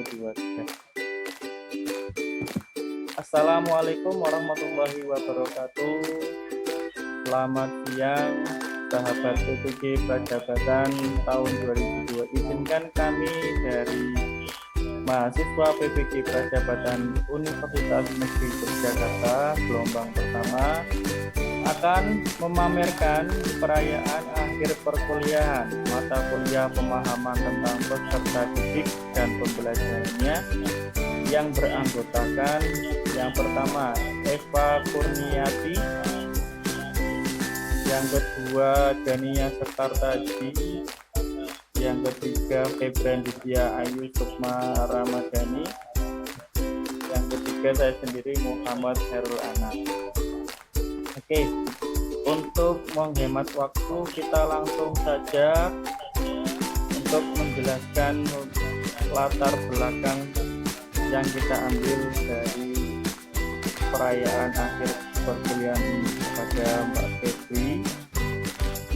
2023. Assalamualaikum warahmatullahi wabarakatuh. Selamat siang sahabat PPG Prajabatan tahun 2002. Izinkan kami dari mahasiswa PPG Prajabatan Universitas Negeri Yogyakarta gelombang pertama akan memamerkan perayaan akhir perkuliahan mata kuliah pemahaman tentang peserta didik dan pembelajarannya yang beranggotakan yang pertama Eva Kurniati, yang kedua Dania Sekartaji, yang ketiga Febranditya Ayu Sukma Ramadhani, yang ketiga saya sendiri Muhammad Herul Anak. Oke, untuk menghemat waktu kita langsung saja untuk menjelaskan latar belakang yang kita ambil dari perayaan akhir perkuliahan pada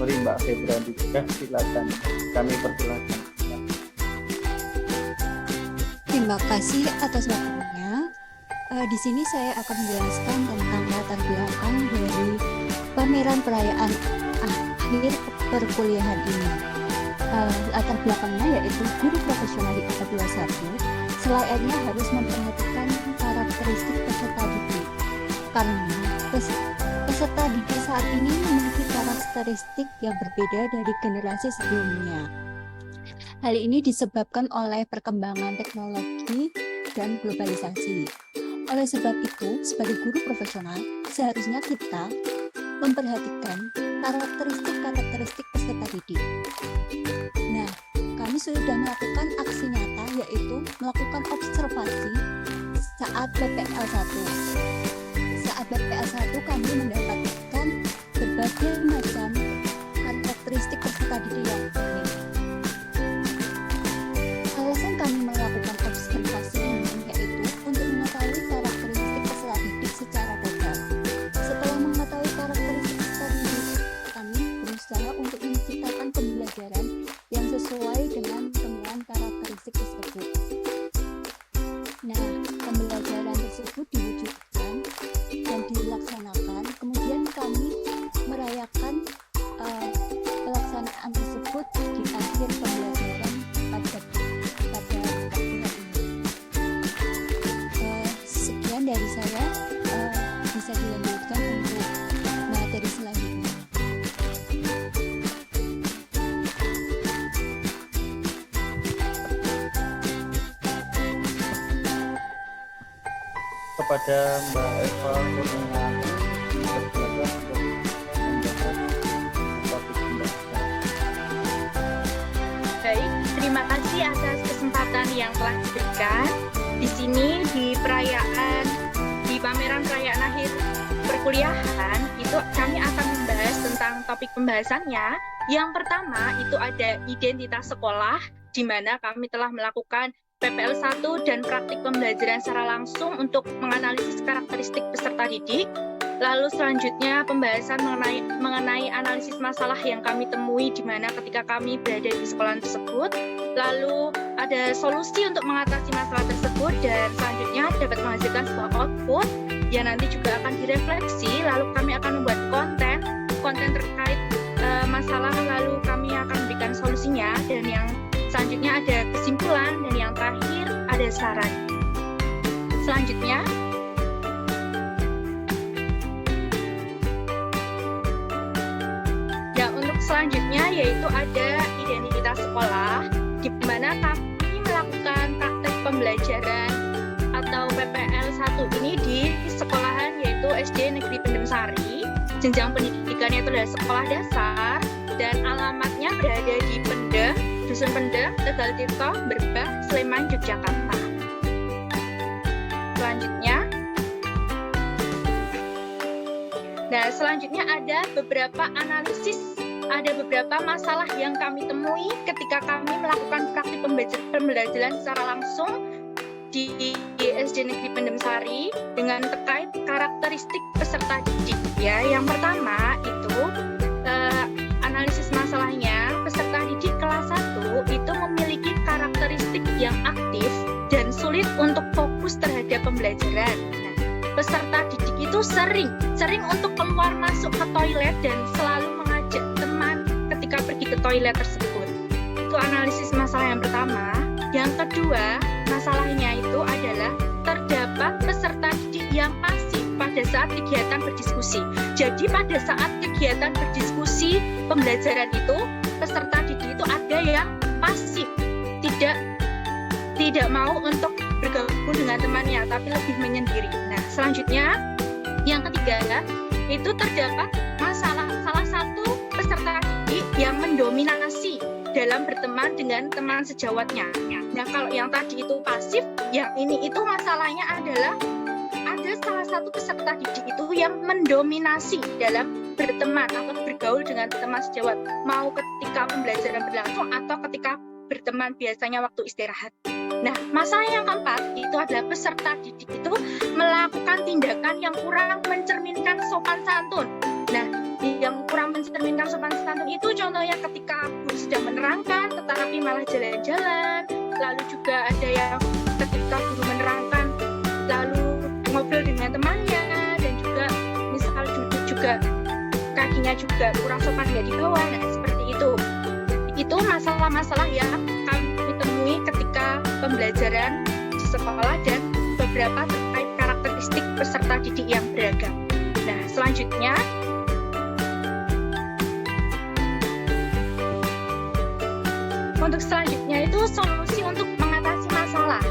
Mbak Febranditya. Silakan, kami persilakan. Terima kasih atas waktunya. Di sini saya akan menjelaskan tentang latar belakang dari pameran perayaan akhir perkuliahan ini. Latar belakangnya yaitu guru profesional di angkatan 21 selayaknya harus memperhatikan karakteristik peserta didik, karena peserta didik saat ini memiliki karakteristik yang berbeda dari generasi sebelumnya. Hal ini disebabkan oleh perkembangan teknologi dan globalisasi. Oleh sebab itu, sebagai guru profesional, seharusnya kita memperhatikan karakteristik peserta didik. Nah, kami sudah melakukan aksi nyata, yaitu melakukan observasi saat BPL1. Saat BPL1 kami mendapatkan berbagai macam karakteristik peserta didik yang unik. Alasan kami melakukan observasi ini yaitu untuk mengetahui karakteristik peserta didik secara total. Setelah mengetahui karakteristik peserta didik, kami berusaha untuk menciptakan pembelajaran yang sesuai dengan temuan karakteristik tersebut. Nah, pembelajaran tersebut diwujudkan dan dilaksanakan. Kemudian kami merayakan pelaksanaan tersebut di akhir pembelajaran pada waktu ini. Sekian dari saya, bisa dilanjutkan untuk materi selanjutnya. Kepada Mbak Eva Kurniati, silakan untuk membahas topik pembahasan. Baik, terima kasih atas kesempatan yang telah diberikan. Di sini di pameran perayaan akhir perkuliahan itu kami akan membahas tentang topik pembahasannya. Yang pertama itu ada identitas sekolah, di mana kami telah melakukan PPL1 dan praktik pembelajaran secara langsung untuk menganalisis karakteristik peserta didik. Lalu selanjutnya pembahasan mengenai analisis masalah yang kami temui di mana ketika kami berada di sekolah tersebut. Lalu ada solusi untuk mengatasi masalah tersebut, dan selanjutnya dapat menghasilkan sebuah output yang nanti juga akan direfleksi. Lalu kami akan membuat konten terkait masalah, lalu kami akan memberikan solusinya, dan yang selanjutnya ada kesimpulan, dan yang terakhir ada saran. Selanjutnya selanjutnya yaitu ada identitas sekolah, di mana kami melakukan praktek pembelajaran atau PPL1 ini di sekolahan yaitu SD Negeri Pendem Sari. Jenjang pendidikannya itu adalah sekolah dasar dan alamatnya berada di Pendem, Dusun Pendem, Tegal Tirto, Berbah, Sleman, Yogyakarta. Selanjutnya ada beberapa masalah yang kami temui ketika kami melakukan praktik pembelajaran secara langsung di SD Negeri Pendem Sari dengan terkait karakteristik peserta didik. Ya, yang pertama itu analisis masalahnya, peserta didik kelas 1 itu memiliki karakteristik yang aktif dan sulit untuk fokus terhadap pembelajaran. Nah, peserta didik itu sering untuk keluar masuk ke toilet dan selalu mengajak teman ketika pergi ke toilet tersebut. Itu analisis masalah yang pertama. Yang kedua, masalahnya itu adalah terdapat peserta didik yang pasif pada saat kegiatan berdiskusi. Jadi pada saat kegiatan berdiskusi pembelajaran itu, peserta didik itu ada yang pasif, tidak mau untuk bergabung dengan temannya, tapi lebih menyendiri. Nah, selanjutnya yang ketiga itu terdapat masalah salah satu peserta didik yang mendominasi dalam berteman dengan teman sejawatnya. Nah, kalau yang tadi itu pasif, yang ini itu masalahnya adalah ada salah satu peserta didik itu yang mendominasi dalam berteman atau bergaul dengan teman sejawat, mau ketika pembelajaran berlangsung atau ketika berteman biasanya waktu istirahat. Nah, masalah yang keempat itu adalah peserta didik itu melakukan tindakan yang kurang mencerminkan sopan santun. Nah, yang kurang mencerminkan sopan santun itu contohnya ketika guru sedang menerangkan tetapi malah jalan-jalan, lalu juga ada yang ketika guru menerangkan lalu ngobrol dengan temannya, dan juga misal duduk juga kakinya juga kurang sopan, nggak di bawah. Nah, seperti itu. Itu masalah-masalah yang kami temui ketika pembelajaran di sekolah dan beberapa terkait karakteristik peserta didik yang beragam. Nah, selanjutnya itu solusi untuk mengatasi masalah.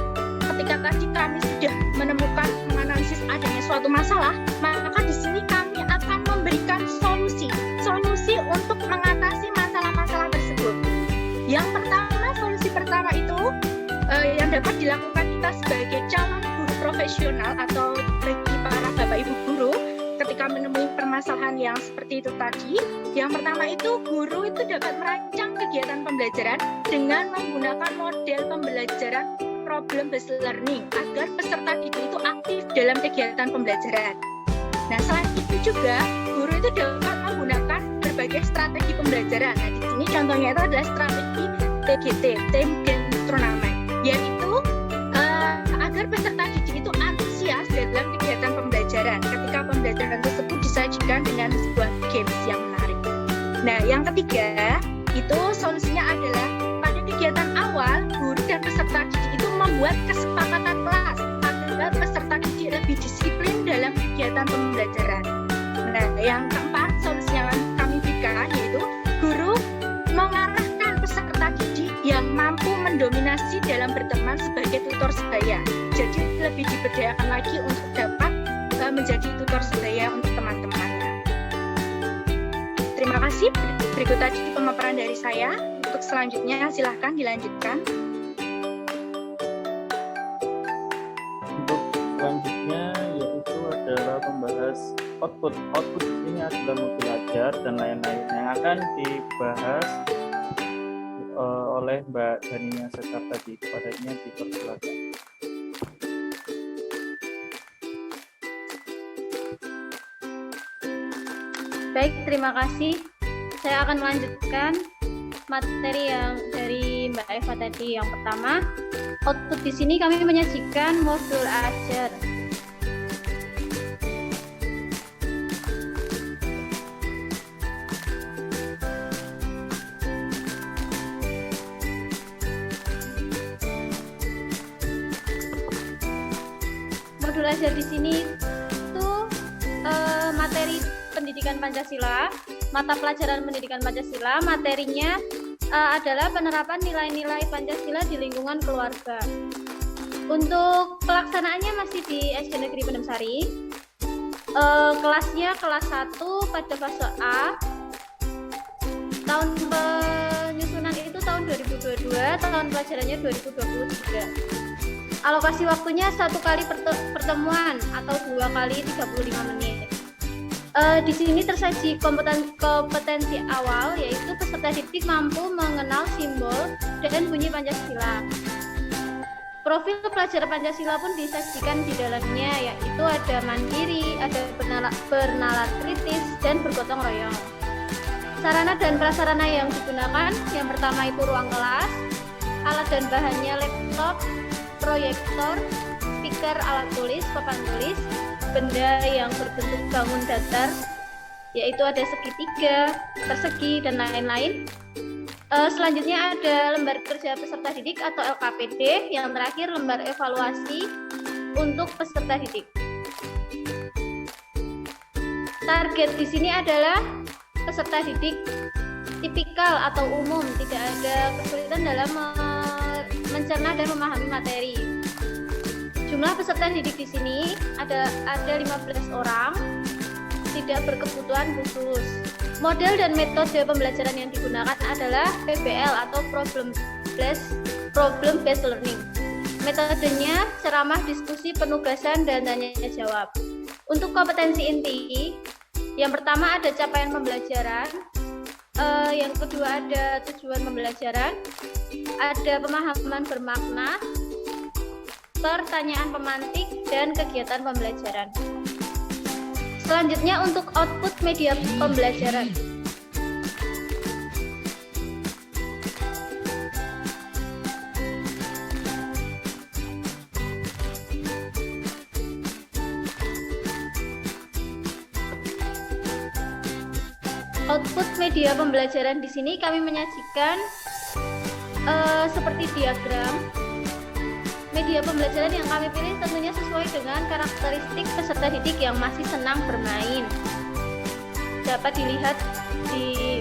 Ketika tadi kami sudah menemukan menganalisis adanya suatu masalah, maka di sini kami akan memberikan solusi untuk mengatasi masalah-masalah tersebut. Yang pertama, solusi pertama itu yang dapat dilakukan kita sebagai calon guru profesional atau bagi para bapak ibu guru ketika menemui permasalahan yang seperti itu tadi. Yang pertama itu guru itu dapat merancang kegiatan pembelajaran dengan menggunakan model pembelajaran problem based learning agar peserta didik itu aktif dalam kegiatan pembelajaran. Nah, selain itu juga guru itu dapat menggunakan berbagai strategi pembelajaran. Nah, di sini contohnya itu adalah strategi TGT, Time Game Turnamen, yaitu agar peserta didik itu antusias dalam kegiatan pembelajaran ketika pembelajaran tersebut disajikan dengan sebuah games yang menarik. Nah, yang ketiga itu solusinya adalah pada kegiatan awal guru dan peserta didik itu membuat kesepakatan kelas agar peserta didik lebih disiplin dalam kegiatan pembelajaran. Nah, yang keempat solusi yang kami berikan yaitu guru mengarahkan peserta didik yang mampu mendominasi dalam berteman sebagai tutor sebaya. Jadi lebih diberdayakan lagi untuk dapat menjadi tutor sebaya untuk teman-temannya. Terima kasih. Berikut tadi pemaparan dari saya. Untuk selanjutnya silahkan dilanjutkan. Untuk selanjutnya yaitu adalah membahas output. Output di sini adalah mutu belajar dan lain-lain yang akan dibahas oleh Mbak Dania Sekar tadi. Kepadanya dipersilakan. Baik, terima kasih. Saya akan melanjutkan materi yang dari Mbak Eva tadi. Yang pertama, output di sini kami menyajikan modul ajar. Modul ajar di sini itu materi pendidikan Pancasila, mata pelajaran pendidikan Pancasila, materinya adalah penerapan nilai-nilai Pancasila di lingkungan keluarga. Untuk pelaksanaannya masih di SD Negeri Penemsari. Kelasnya kelas 1 pada fase A. Tahun penyusunan itu tahun 2022, tahun pelajarannya 2023. Alokasi waktunya 1 kali pertemuan atau 2 kali 35 menit. Di sini tersaji kompetensi awal, yaitu peserta didik mampu mengenal simbol dan bunyi Pancasila. Profil pelajar Pancasila pun disajikan di dalamnya, yaitu ada mandiri, ada bernalar kritis, dan bergotong royong. Sarana dan prasarana yang digunakan, yang pertama itu ruang kelas, alat dan bahannya laptop, proyektor, speaker, alat tulis, papan tulis, benda yang berbentuk bangun datar, yaitu ada segitiga, persegi, dan lain-lain. Selanjutnya ada lembar kerja peserta didik atau LKPD. Yang terakhir lembar evaluasi untuk peserta didik. Target di sini adalah peserta didik tipikal atau umum, tidak ada kesulitan dalam mencerna dan memahami materi. Jumlah peserta didik di sini ada 15 orang, tidak berkebutuhan khusus. Model dan metode pembelajaran yang digunakan adalah PBL atau Problem Based Learning. Metodenya ceramah, diskusi, penugasan, dan tanya jawab. Untuk kompetensi inti, yang pertama ada capaian pembelajaran, yang kedua ada tujuan pembelajaran, ada pemahaman bermakna, pertanyaan pemantik, dan kegiatan pembelajaran. Selanjutnya untuk output media pembelajaran. Output media pembelajaran di sini kami menyajikan seperti diagram. Media pembelajaran yang kami pilih tentunya sesuai dengan karakteristik peserta didik yang masih senang bermain. Dapat dilihat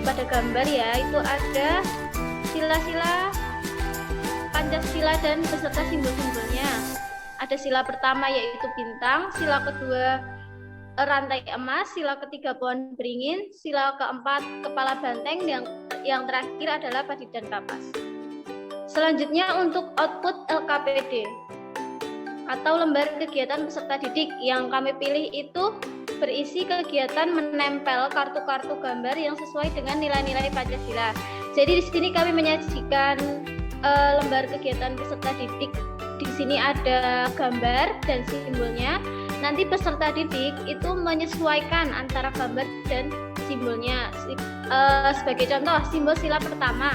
pada gambar ya, itu ada sila-sila Pancasila dan beserta simbol-simbolnya. Ada sila pertama yaitu bintang, sila kedua rantai emas, sila ketiga pohon beringin, sila keempat kepala banteng, yang terakhir adalah padi dan kapas. Selanjutnya untuk output LKPD atau lembar kegiatan peserta didik yang kami pilih itu berisi kegiatan menempel kartu-kartu gambar yang sesuai dengan nilai-nilai Pancasila. Jadi di sini kami menyajikan lembar kegiatan peserta didik. Di sini ada gambar dan simbolnya. Nanti peserta didik itu menyesuaikan antara gambar dan simbolnya. Sebagai contoh, simbol sila pertama.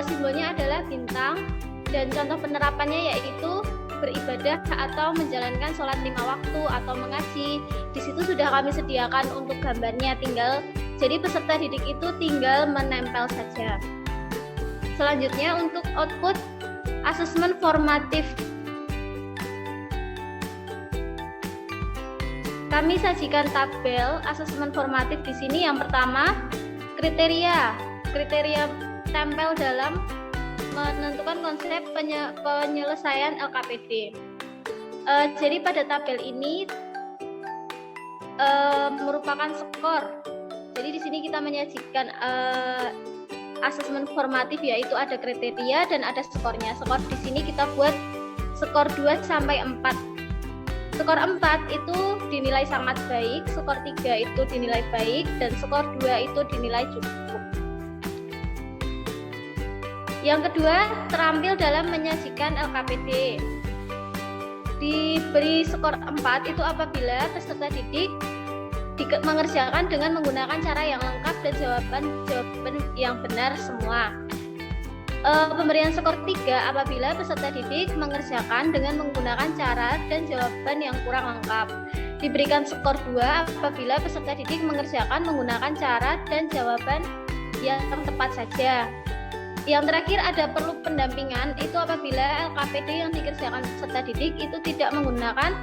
Simbolnya adalah bintang dan contoh penerapannya yaitu beribadah atau menjalankan sholat 5 waktu atau mengaji. Di situ sudah kami sediakan untuk gambarnya, jadi peserta didik itu tinggal menempel saja. Selanjutnya untuk output asesmen formatif. Kami sajikan tabel asesmen formatif di sini. Yang pertama, kriteria tempel dalam menentukan konsep penyelesaian LKPD. Jadi pada tabel ini merupakan skor. Jadi di sini kita menyajikan asesmen formatif, yaitu ada kriteria dan ada skornya. Skor di sini kita buat skor 2 sampai 4. Skor 4 itu dinilai sangat baik, skor 3 itu dinilai baik, dan skor 2 itu dinilai cukup. Yang kedua, terampil dalam menyajikan LKPD. Diberi skor 4 itu apabila peserta didik mengerjakan dengan menggunakan cara yang lengkap dan jawaban yang benar semua. Pemberian skor 3 apabila peserta didik mengerjakan dengan menggunakan cara dan jawaban yang kurang lengkap. Diberikan skor 2 apabila peserta didik mengerjakan menggunakan cara dan jawaban yang tepat saja. Yang terakhir ada perlu pendampingan, itu apabila LKPD yang dikerjakan peserta didik itu tidak menggunakan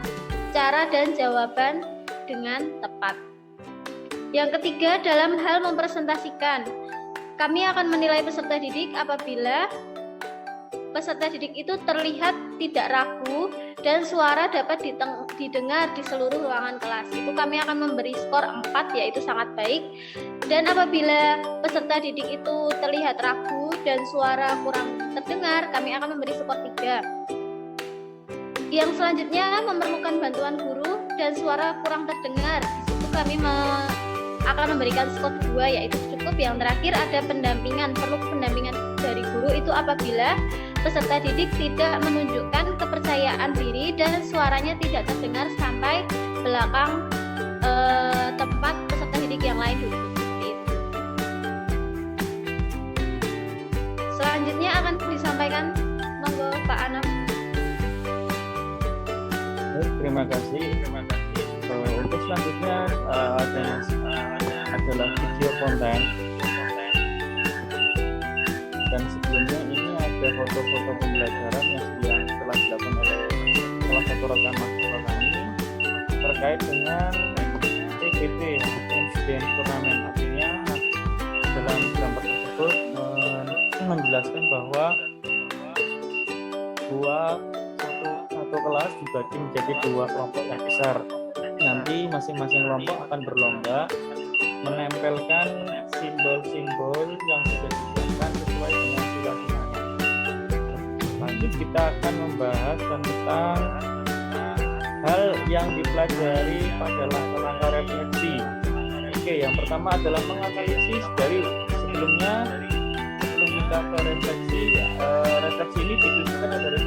cara dan jawaban dengan tepat. Yang ketiga, dalam hal mempresentasikan, kami akan menilai peserta didik apabila peserta didik itu terlihat tidak ragu dan suara dapat didengar di seluruh ruangan kelas. Itu kami akan memberi skor 4, yaitu sangat baik. Dan apabila peserta didik itu terlihat ragu dan suara kurang terdengar, kami akan memberi skor 3. Yang selanjutnya memerlukan bantuan guru dan suara kurang terdengar. Di situ kami akan memberikan skor 2, yaitu cukup. Yang terakhir ada pendampingan, perlu pendampingan dari guru itu apabila peserta didik tidak menunjukkan kepercayaan diri dan suaranya tidak terdengar sampai belakang tempat peserta didik yang lain duduk. Selanjutnya akan disampaikan, monggo Pak Anam. Terima kasih. Untuk selanjutnya adalah video konten. Dan sebelumnya ini ada foto-foto pembelajaran yang telah dilakukan oleh salah satu rekan mahasiswa kami terkait dengan TGT, insiden turnamen. Artinya dalam gambar tersebut menjelaskan bahwa satu kelas dibagi menjadi 2 kelompok yang besar. Nanti masing-masing kelompok akan berlomba menempelkan simbol-simbol yang sudah disiapkan sesuai dengan sila-silanya. Lanjut kita akan membahas tentang hal yang dipelajari pada langkah-langkah refleksi. Oke, yang pertama adalah menganalisis dari sebelumnya. Sebelum kita ke refleksi, refleksi ini ditujukan dari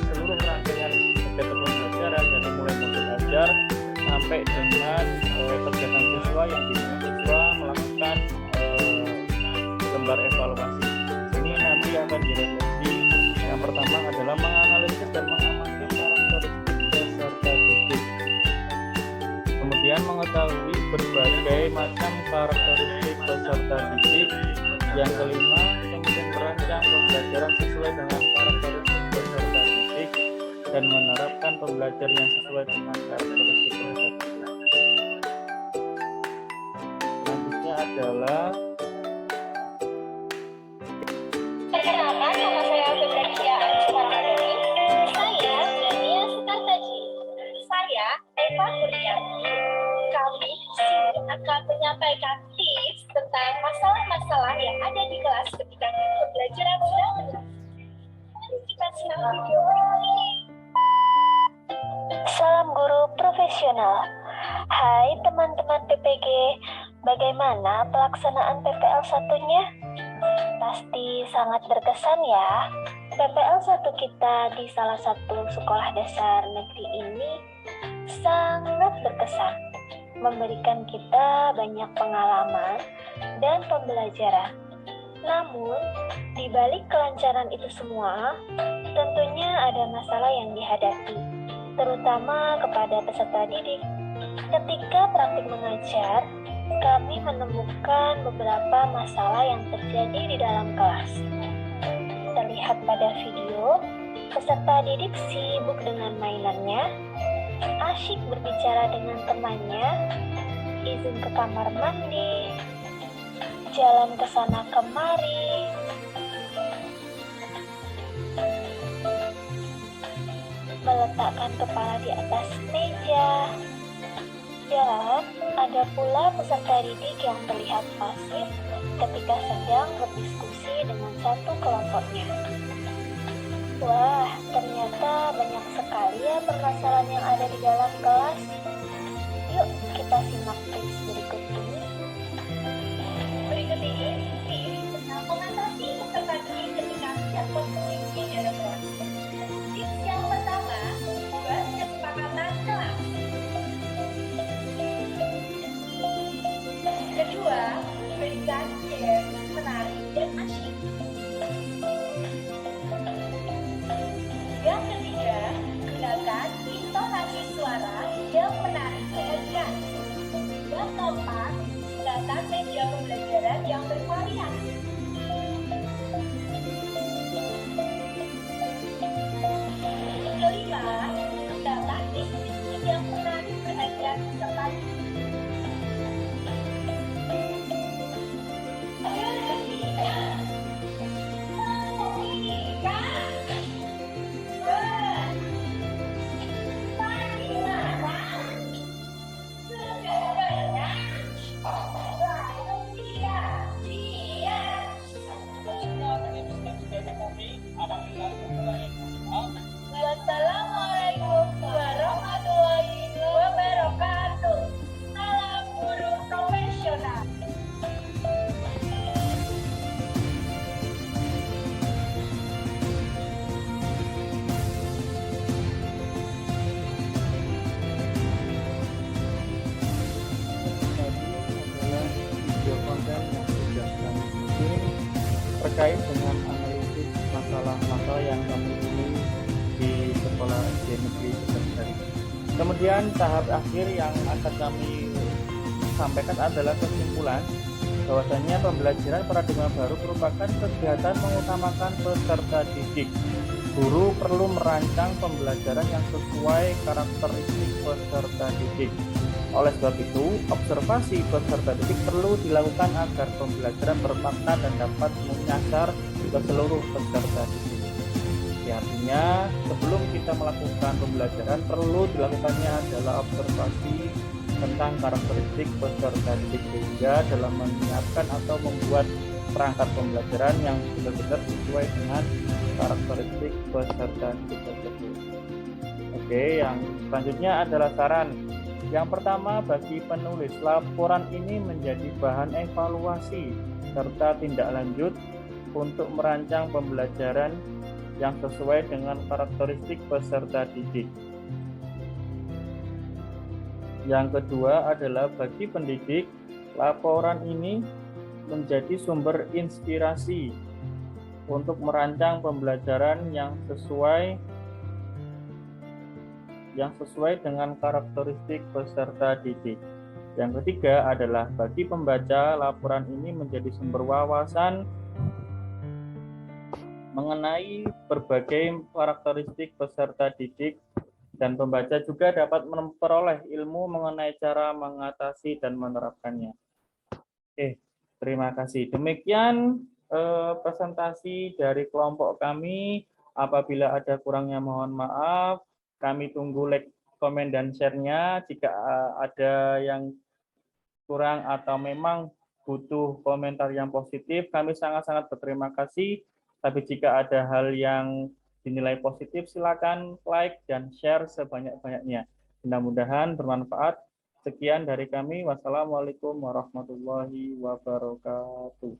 seluruh rangkaian kegiatan pembelajaran dari mulai mulai belajar sampai dengan kegiatan siswa yang dimana siswa melakukan lembar evaluasi. Ini nanti akan direfleksi. Yang pertama adalah menganalisis dan mengamati karakteristik peserta didik. Kemudian mengetahui berbagai macam karakteristik peserta didik. Yang kelima, kemudian merancang pembelajaran sesuai dengan karakteristik peserta didik dan menerapkan pembelajaran yang sesuai dengan karakteristik peserta didik. Selanjutnya adalah perkenalkan, nama saya Febrecia Anusmarani. Saya Dania Sukartaji. Saya Eva Kurniati. Kami di sini akan menyampaikan tips tentang masalah-masalah yang ada di kelas ketika pembelajaran sedang berlangsung. Mari kita simak video berikut ini. Salam guru profesional. Hai teman-teman PPG, bagaimana pelaksanaan PPL 1-nya? Pasti sangat berkesan ya. PPL 1 kita di salah satu sekolah dasar negeri ini sangat berkesan, memberikan kita banyak pengalaman dan pembelajaran. Namun, di balik kelancaran itu semua, tentunya ada masalah yang dihadapi, terutama kepada peserta didik. Ketika praktik mengajar, kami menemukan beberapa masalah yang terjadi di dalam kelas. Terlihat pada video, peserta didik sibuk dengan mainannya, asyik berbicara dengan temannya, izin ke kamar mandi, jalan ke sana kemari, meletakkan kepala di atas meja. Dan ada pula peserta didik yang terlihat pasif ketika sedang berdiskusi dengan satu kelompoknya. Wah, ternyata banyak sekali ya permasalahan yang ada di dalam kelas. Yuk, kita simak tips berikut ini. Berikut ini tips tentang mengatasi peserta didik ketika tidak berposisi dalam kelas. Tips yang pertama, buat kesepakatan kelas. Kedua, berikan chance menarik dan asyik. Yang ketiga, gunakan intonasi suara yang menarik perhatian. Yang keempat, gunakan media pembelajaran yang bervariasi. Kemudian tahap akhir yang akan kami sampaikan adalah kesimpulan bahwasanya pembelajaran paradigma baru merupakan kegiatan mengutamakan peserta didik. Guru perlu merancang pembelajaran yang sesuai karakteristik peserta didik. Oleh sebab itu, observasi peserta didik perlu dilakukan agar pembelajaran bermakna dan dapat menyasar ke seluruh peserta didik. Artinya, sebelum kita melakukan pembelajaran, perlu dilakukannya adalah observasi tentang karakteristik peserta didik, sehingga dalam menyiapkan atau membuat perangkat pembelajaran yang benar-benar sesuai dengan karakteristik peserta didik tersebut. Oke, yang selanjutnya adalah saran. Yang pertama, bagi penulis, laporan ini menjadi bahan evaluasi serta tindak lanjut untuk merancang pembelajaran yang sesuai dengan karakteristik peserta didik. Yang kedua adalah bagi pendidik, laporan ini menjadi sumber inspirasi untuk merancang pembelajaran yang sesuai dengan karakteristik peserta didik. Yang ketiga adalah bagi pembaca, laporan ini menjadi sumber wawasan mengenai berbagai karakteristik peserta didik, dan pembaca juga dapat memperoleh ilmu mengenai cara mengatasi dan menerapkannya. Oke, terima kasih. Demikian presentasi dari kelompok kami. Apabila ada kurangnya mohon maaf. Kami tunggu like, komen, dan share-nya. Jika ada yang kurang atau memang butuh komentar yang positif, kami sangat-sangat berterima kasih. Tapi jika ada hal yang dinilai positif, silakan like dan share sebanyak-banyaknya. Mudah-mudahan bermanfaat. Sekian dari kami. Wassalamualaikum warahmatullahi wabarakatuh.